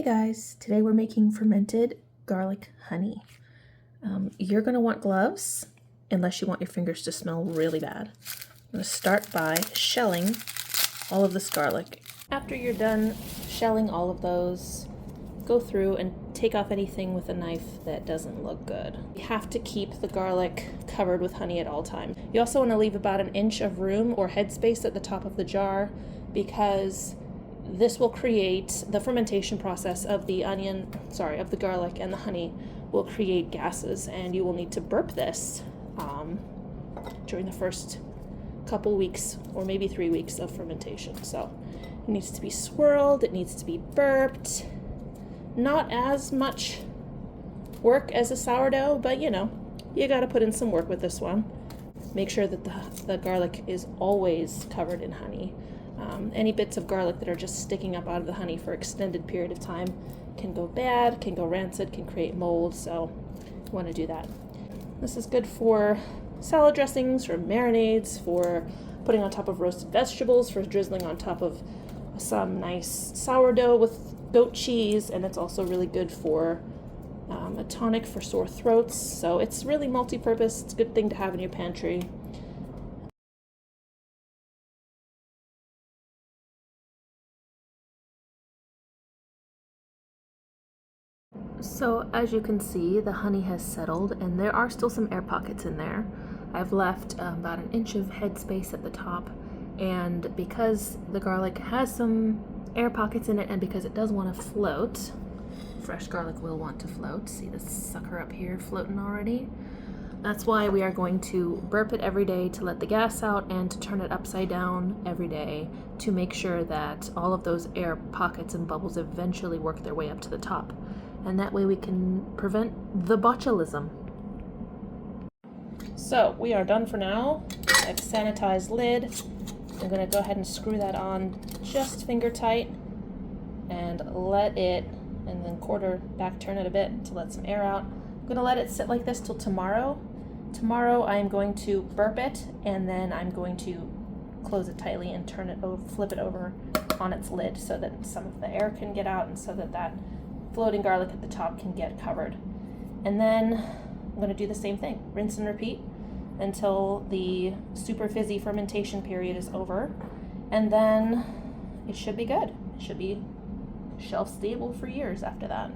Hey guys, today we're making fermented garlic honey. You're going to want gloves unless you want your fingers to smell really bad. I'm going to start by shelling all of this garlic. After you're done shelling all of those, go through and take off anything with a knife that doesn't look good. You have to keep the garlic covered with honey at all times. You also want to leave about 1 inch of room or headspace at the top of the jar because this will create the fermentation process of the garlic and the honey will create gases, and you will need to burp this during the first couple weeks or maybe 3 weeks of fermentation. So it needs to be swirled, it needs to be burped. Not as much work as a sourdough, but you got to put in some work with this one. Make sure that the garlic is always covered in honey. Any bits of garlic that are just sticking up out of the honey for an extended period of time can go bad, can go rancid, can create mold, so you want to do that. This is good for salad dressings, for marinades, for putting on top of roasted vegetables, for drizzling on top of some nice sourdough with goat cheese, and it's also really good for a tonic for sore throats, so it's really multi-purpose. It's a good thing to have in your pantry. So as you can see, the honey has settled and there are still some air pockets in there. I've left about 1 inch of headspace at the top, and because the garlic has some air pockets in it and because it does want to float, fresh garlic will want to float. See this sucker up here floating already? That's why we are going to burp it every day to let the gas out and to turn it upside down every day to make sure that all of those air pockets and bubbles eventually work their way up to the top. And that way we can prevent the botulism. So we are done for now. I've sanitized lid. I'm going to go ahead and screw that on just finger tight and let it, and then quarter back, turn it a bit to let some air out. I'm going to let it sit like this till tomorrow. Tomorrow I'm going to burp it, and then I'm going to close it tightly and turn it over, flip it over on its lid so that some of the air can get out and so that floating garlic at the top can get covered. And then I'm going to do the same thing, rinse and repeat until the super fizzy fermentation period is over, and then it should be good. It should be shelf stable for years after that.